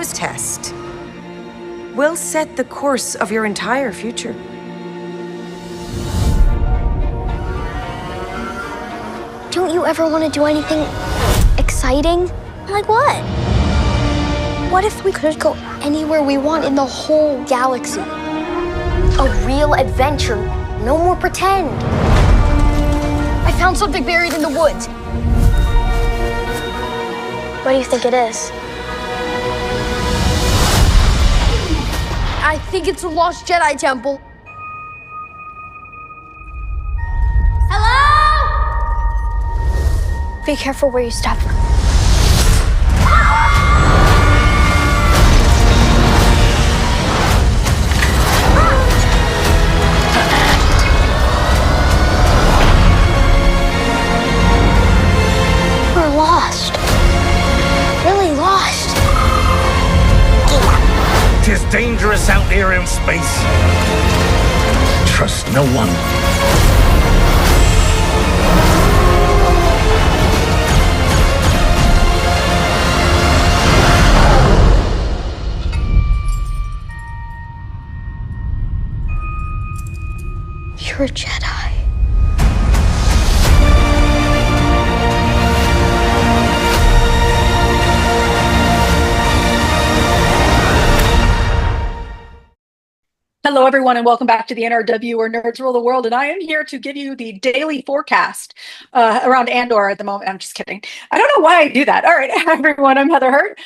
nose test will set the course of your entire future. Don't you ever want to do anything exciting? Like what? What if we could go anywhere we want in the whole galaxy? A real adventure. No more pretend. I found something buried in the woods. What do you think it is? I think it's a lost Jedi temple. Hello? Be careful where you step. We're lost. Really lost. 'Tis dangerous out there in space. Trust no one. You're a Jedi. Hello, everyone, and welcome back to the NRW, where nerds rule the world. And I am here to give you the daily forecast around Andor at the moment. I'm just kidding. I don't know why I do that. All right, everyone, I'm Heather Hurt.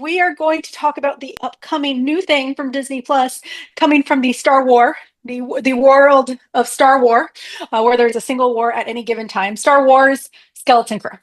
We are going to talk about the upcoming new thing from Disney Plus, coming from the Star War, the world of Star War, where there's a single war at any given time. Star Wars Skeleton Crew.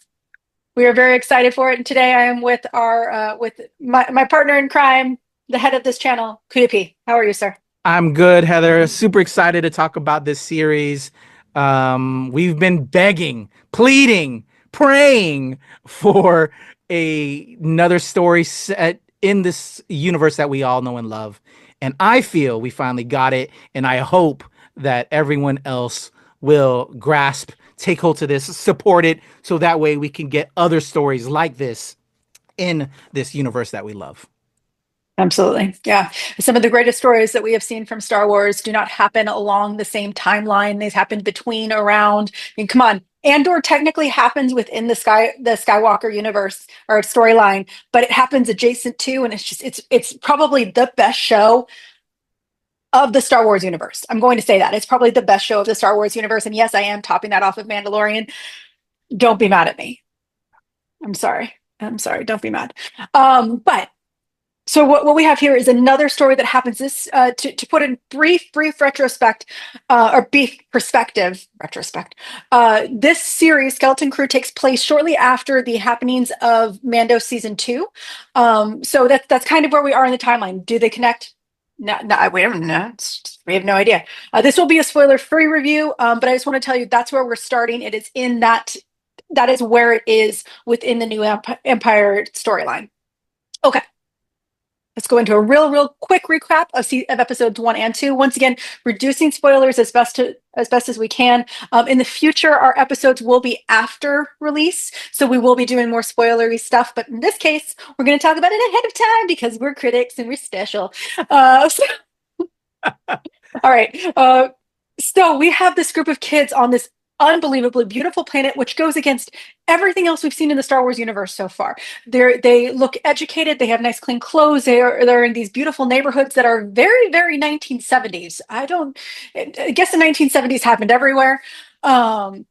We are very excited for it. And today I am with my partner in crime, the head of this channel, KAYFABEYBABY. How are you, sir? I'm good, Heather. Super excited to talk about this series. We've been begging, pleading, praying for another story set in this universe that we all know and love. And I feel we finally got it. And I hope that everyone else will grasp, take hold to this, support it, so that way we can get other stories like this in this universe that we love. Absolutely. Yeah. Some of the greatest stories that we have seen from Star Wars do not happen along the same timeline. They've happened between, around. I mean, come on. Andor technically happens within the Skywalker universe or storyline, but it happens adjacent to, and it's probably the best show of the Star Wars universe. I'm going to say that. It's probably the best show of the Star Wars universe. And yes, I am topping that off of Mandalorian. Don't be mad at me. I'm sorry. Don't be mad. So what we have here is another story that happens to put in brief retrospect. This series, Skeleton Crew, takes place shortly after the happenings of Mando season 2. So that's kind of where we are in the timeline. Do they connect? No, we have no idea. This will be a spoiler-free review, but I just want to tell you that's where we're starting. It is in that is where it is within the new Empire storyline. Okay. Let's go into a real quick recap of episodes 1 and 2. Once again, reducing spoilers as best as we can. In the future, our episodes will be after release, so we will be doing more spoilery stuff. But in this case, we're going to talk about it ahead of time because we're critics and we're special. All right. So we have this group of kids on this unbelievably beautiful planet, which goes against everything else we've seen in the Star Wars universe so far. They look educated. They have nice, clean clothes. They're in these beautiful neighborhoods that are very, very 1970s. I guess the 1970s happened everywhere, but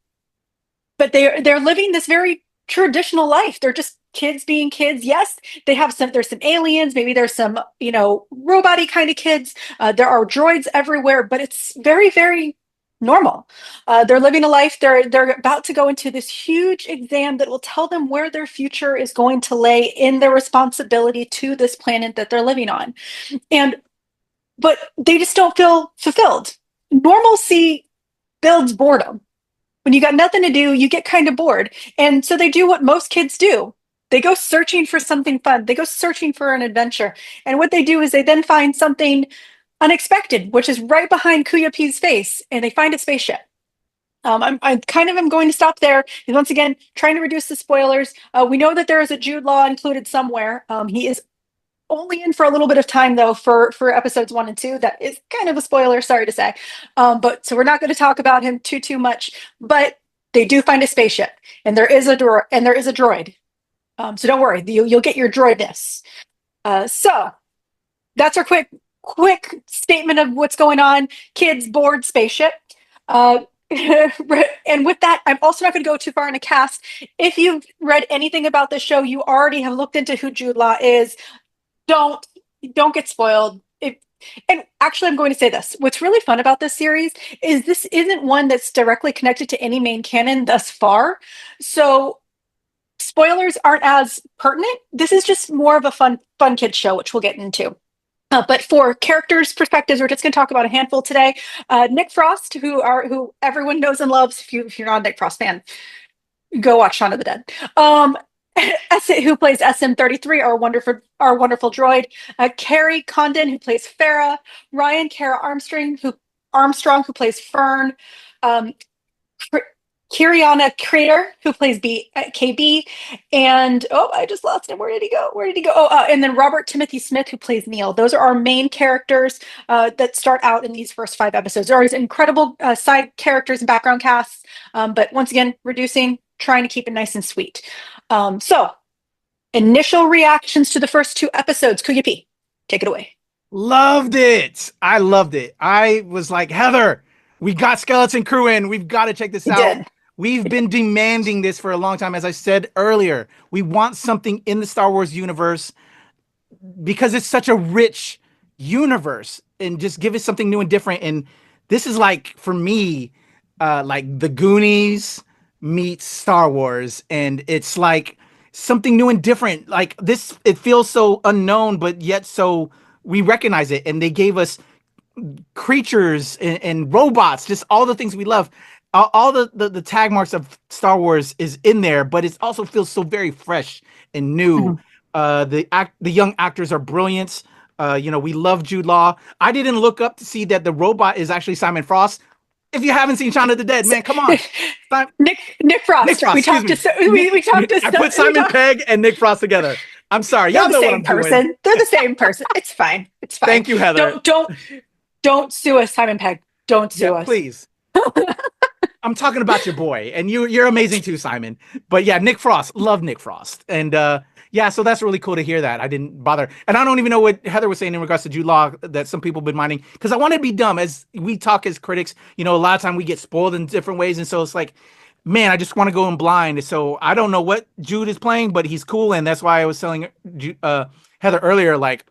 they're living this very traditional life. They're just kids being kids. Yes, there's some aliens. Maybe there's some robot-y kind of kids. There are droids everywhere, but it's very, very normal. They're living a life. They're about to go into this huge exam that will tell them where their future is going to lay in their responsibility to this planet that they're living on. But they just don't feel fulfilled. Normalcy builds boredom. When you got nothing to do, you get kind of bored. And so they do what most kids do. They go searching for something fun. They go searching for an adventure. And what they do is they then find something unexpected, which is right behind KAYFABEYBABY's face, and they find a spaceship. I'm going to stop there. And once again, trying to reduce the spoilers. We know that there is a Jude Law included somewhere. He is only in for a little bit of time though for episodes 1 and 2. That is kind of a spoiler, sorry to say. But so we're not going to talk about him too much. But they do find a spaceship, and there is a droid. So don't worry, you'll get your droidness. So that's our quick statement of what's going on. Kids board spaceship. And with that, I'm also not going to go too far in a cast. If you've read anything about this show, you already have looked into who Jude Law is. Don't get spoiled. And actually, I'm going to say this. What's really fun about this series is this isn't one that's directly connected to any main canon thus far. So spoilers aren't as pertinent. This is just more of a fun kid show, which we'll get into. But for characters' perspectives, we're just going to talk about a handful today. Nick Frost, who everyone knows and loves. If you're not a Nick Frost fan, go watch Shaun of the Dead. Who plays SM-33, our wonderful droid. Carrie Condon, who plays Farah. Ryan Kara Armstrong, who plays Fern. Kiriana Crater, who plays KB, and I just lost him. Where did he go? And then Robert Timothy Smith, who plays Neil. Those are our main characters that start out in these first 5 episodes. There are these incredible side characters and background casts, but once again, trying to keep it nice and sweet. So, initial reactions to the first 2 episodes. Kuya P, take it away. Loved it. I loved it. I was like, Heather, we got Skeleton Crew in. We've got to check this out. We've been demanding this for a long time. As I said earlier, we want something in the Star Wars universe because it's such a rich universe, and just give us something new and different. And this is like, for me, like the Goonies meets Star Wars, and it's like something new and different. Like this, it feels so unknown, but yet so we recognize it. And they gave us creatures and robots, just all the things we love. All the tag marks of Star Wars is in there, but it also feels so very fresh and new. The young actors are brilliant. We love Jude Law. I didn't look up to see that the robot is actually Simon Frost. If you haven't seen Shaun of the Dead, man, come on. Nick Frost. We talked to I put Simon Pegg and Nick Frost together. I'm sorry. Y'all know what I'm doing. They're the same person. It's fine. Thank you, Heather. Don't sue us, Simon Pegg. Don't sue us. Please. I'm talking about your boy, and you're amazing too, Simon. But yeah, Nick Frost, love Nick Frost. And so that's really cool to hear that. I didn't bother. And I don't even know what Heather was saying in regards to Jude Law that some people have been minding, because I want to be dumb. As we talk as critics, a lot of time we get spoiled in different ways. And so it's like, man, I just want to go in blind. So I don't know what Jude is playing, but he's cool. And that's why I was telling Heather earlier, like,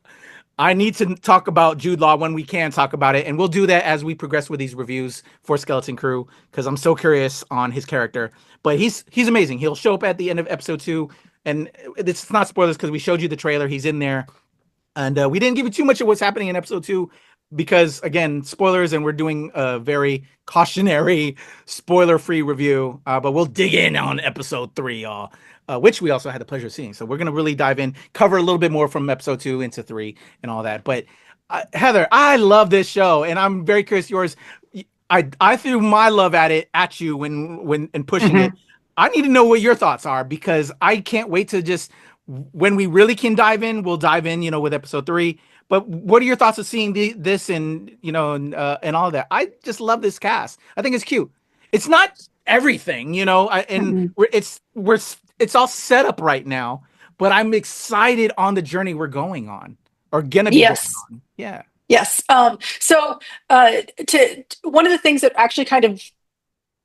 I need to talk about Jude Law when we can talk about it. And we'll do that as we progress with these reviews for Skeleton Crew, because I'm so curious on his character. But he's amazing. He'll show up at the end of episode 2. And it's not spoilers because we showed you the trailer. He's in there. And we didn't give you too much of what's happening in episode 2 because, again, spoilers. And we're doing a very cautionary, spoiler-free review. But we'll dig in on episode 3, y'all. Which we also had the pleasure of seeing. So we're going to really dive in, cover a little bit more from episode 2 into 3 and all that. But Heather, I love this show, and I'm very curious yours. I threw my love at you when pushing it. I need to know what your thoughts are, because I can't wait to just, when we really can dive in, we'll dive in, with episode 3. But what are your thoughts of seeing this and all of that? I just love this cast. I think it's cute. It's not everything, it's all set up right now, but I'm excited on the journey we're going on, or gonna be going on. Yeah. Yes. So one of the things that actually kind of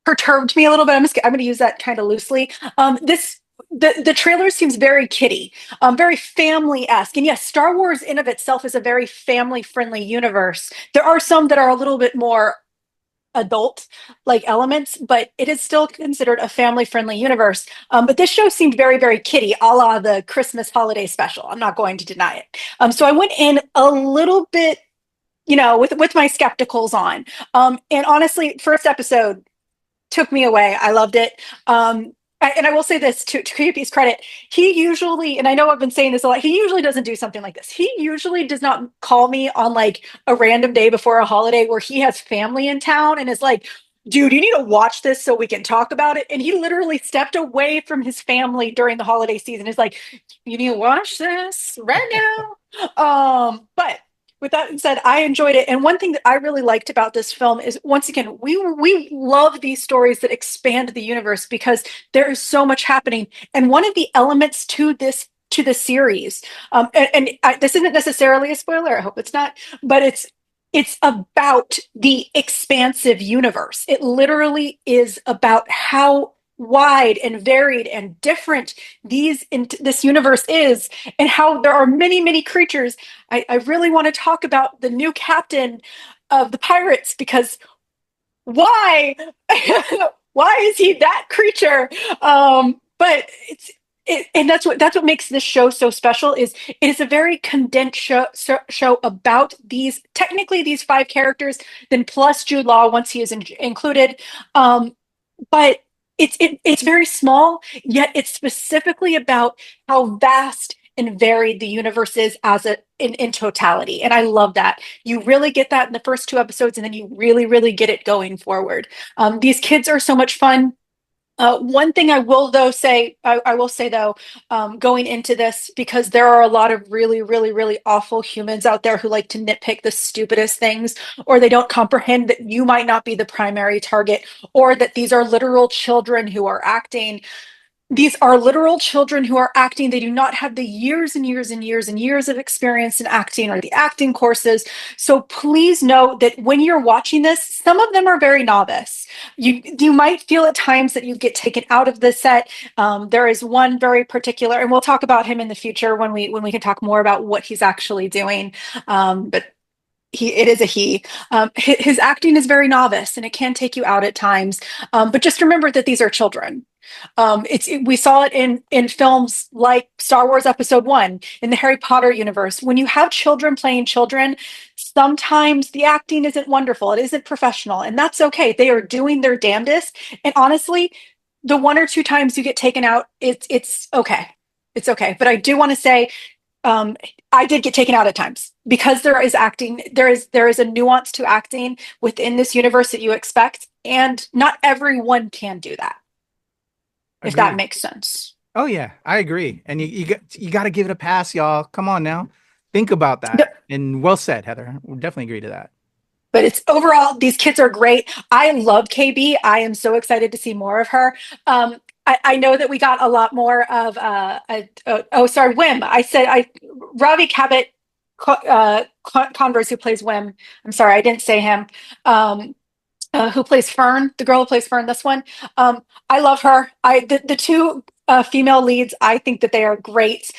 perturbed me a little bit, I'm going to use that kind of loosely. The trailer seems very kiddie, very family-esque. And yes, Star Wars in of itself is a very family-friendly universe. There are some that are a little bit more adult like elements, but it is still considered a family-friendly universe. But this show seemed very, very kiddie, a la the Christmas holiday special. I'm not going to deny it. So I went in a little bit, with my skepticals on. And honestly, first episode took me away. I loved it. And I will say this to Creepy's credit, he usually, and I know I've been saying this a lot, he usually doesn't do something like this. He usually does not call me on like a random day before a holiday where he has family in town and is like, dude, you need to watch this so we can talk about it. And he literally stepped away from his family during the holiday season. He's like, you need to watch this right now. But with that said, I enjoyed it. And one thing that I really liked about this film is, once again, we love these stories that expand the universe because there is so much happening. And one of the elements to the series, this isn't necessarily a spoiler. I hope it's not, but it's about the expansive universe. It literally is about how wide and varied and different this universe is, and how there are many, many creatures. I really want to talk about the new captain of the pirates, because why? Why is he that creature? But and that's what makes this show so special. Is it is a very condensed show about these 5 characters, then plus Jude Law once he is included. But it's very small, yet it's specifically about how vast and varied the universe is in totality. And I love that. You really get that in the first 2 episodes, and then you really, really get it going forward. These kids are so much fun. One thing I will say though, going into this, because there are a lot of really, really, really awful humans out there who like to nitpick the stupidest things, or they don't comprehend that you might not be the primary target, or that these are literal children who are acting. These are literal children who are acting. They do not have the years and years and years and years of experience in acting or the acting courses. So please know that when you're watching this, some of them are very novice. You might feel at times that you get taken out of the set. There is one very particular, and we'll talk about him in the future when we can talk more about what he's actually doing. But it is a he. His acting is very novice, and it can take you out at times. But just remember that these are children. We saw it in films like Star Wars Episode 1, in the Harry Potter universe. When you have children playing children, sometimes the acting isn't wonderful. It isn't professional, and that's okay. They are doing their damnedest. And honestly, the 1 or 2 times you get taken out, it's okay. It's okay. But I do want to say, I did get taken out at times, because there is acting. There is a nuance to acting within this universe that you expect, and not everyone can do that. If that makes sense. Oh yeah, I agree. And you got to give it a pass, y'all. Come on now, think about that. And well said, Heather. We definitely agree to that. But it's overall, these kids are great. I love KB. I am so excited to see more of her. I know that we got a lot more of Wim. Ravi Kabit Converse, who plays Wim. I'm sorry, I didn't say him. Who plays Fern, the girl who plays Fern, this one. I love her. The 2 female leads, I think that they are great.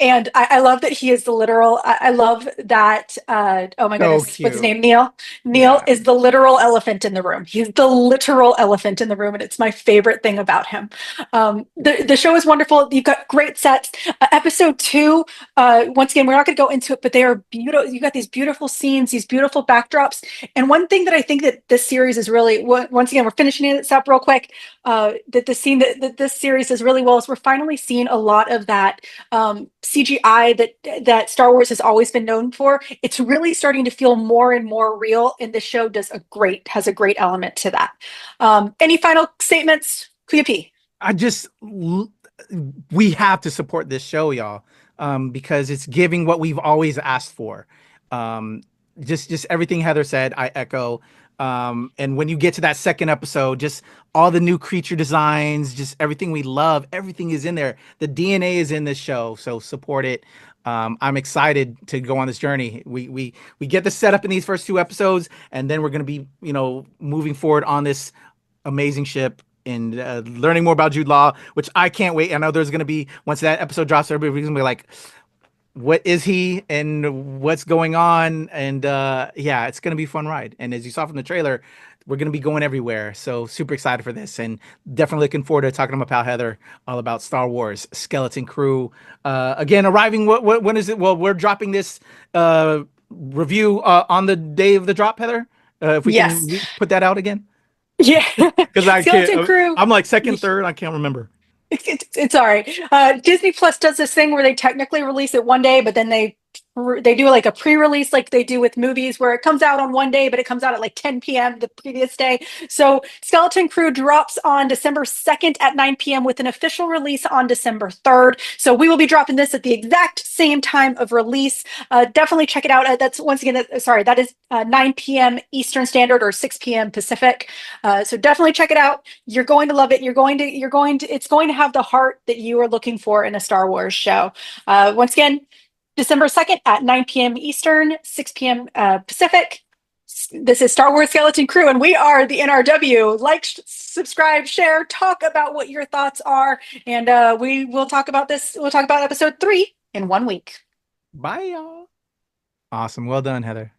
And I love that he is the literal. I love that. Oh my goodness, what's his name? Neil. Neil is the literal elephant in the room. He's the literal elephant in the room, and it's my favorite thing about him. The show is wonderful. You've got great sets. Episode 2. Once again, we're not going to go into it, but they are beautiful. You got these beautiful scenes, these beautiful backdrops. And one thing that I think that this series is really, once again, we're finishing this up real quick. That the scene that this series is really well is we're finally seeing a lot of that. CGI that Star Wars has always been known for. It's really starting to feel more and more real, and the show has a great element to that. Any final statements, KAYFABEYBABY? We have to support this show, y'all, because it's giving what we've always asked for. Just everything Heather said, I echo. And when you get to that 2nd episode, just all the new creature designs, just everything we love, everything is in there. The DNA is in this show, so support it. I'm excited to go on this journey. We get the setup in these first 2 episodes, and then we're going to be, moving forward on this amazing ship and learning more about Jude Law, which I can't wait. I know there's going to be, once that episode drops, everybody's going to be like, what is he and what's going on? And it's going to be a fun ride. And as you saw from the trailer, we're going to be going everywhere. So super excited for this, and definitely looking forward to talking to my pal Heather all about Star Wars Skeleton Crew. Again, arriving, when is it? Well, we're dropping this review on the day of the drop, Heather. If we can put that out again. Yeah. Because Skeleton Crew. I'm like 2nd, 3rd. I can't remember. It's all right. Disney Plus does this thing where they technically release it one day, but then they they do like a pre-release like they do with movies where it comes out on one day, but it comes out at like 10 p.m. the previous day. So Skeleton Crew drops on December 2nd at 9 p.m. with an official release on December 3rd. So we will be dropping this at the exact same time of release. Definitely check it out. That's once again, that is 9 p.m. Eastern Standard or 6 p.m. Pacific. So definitely check it out. You're going to love it. It's going to have the heart that you are looking for in a Star Wars show. Once again, December 2nd at 9 p.m. Eastern, 6 p.m. Pacific. This is Star Wars Skeleton Crew, and we are the NRW. Like, subscribe, share, talk about what your thoughts are, and we will talk about this. We'll talk about episode 3 in 1 week. Bye, y'all. Awesome. Well done, Heather.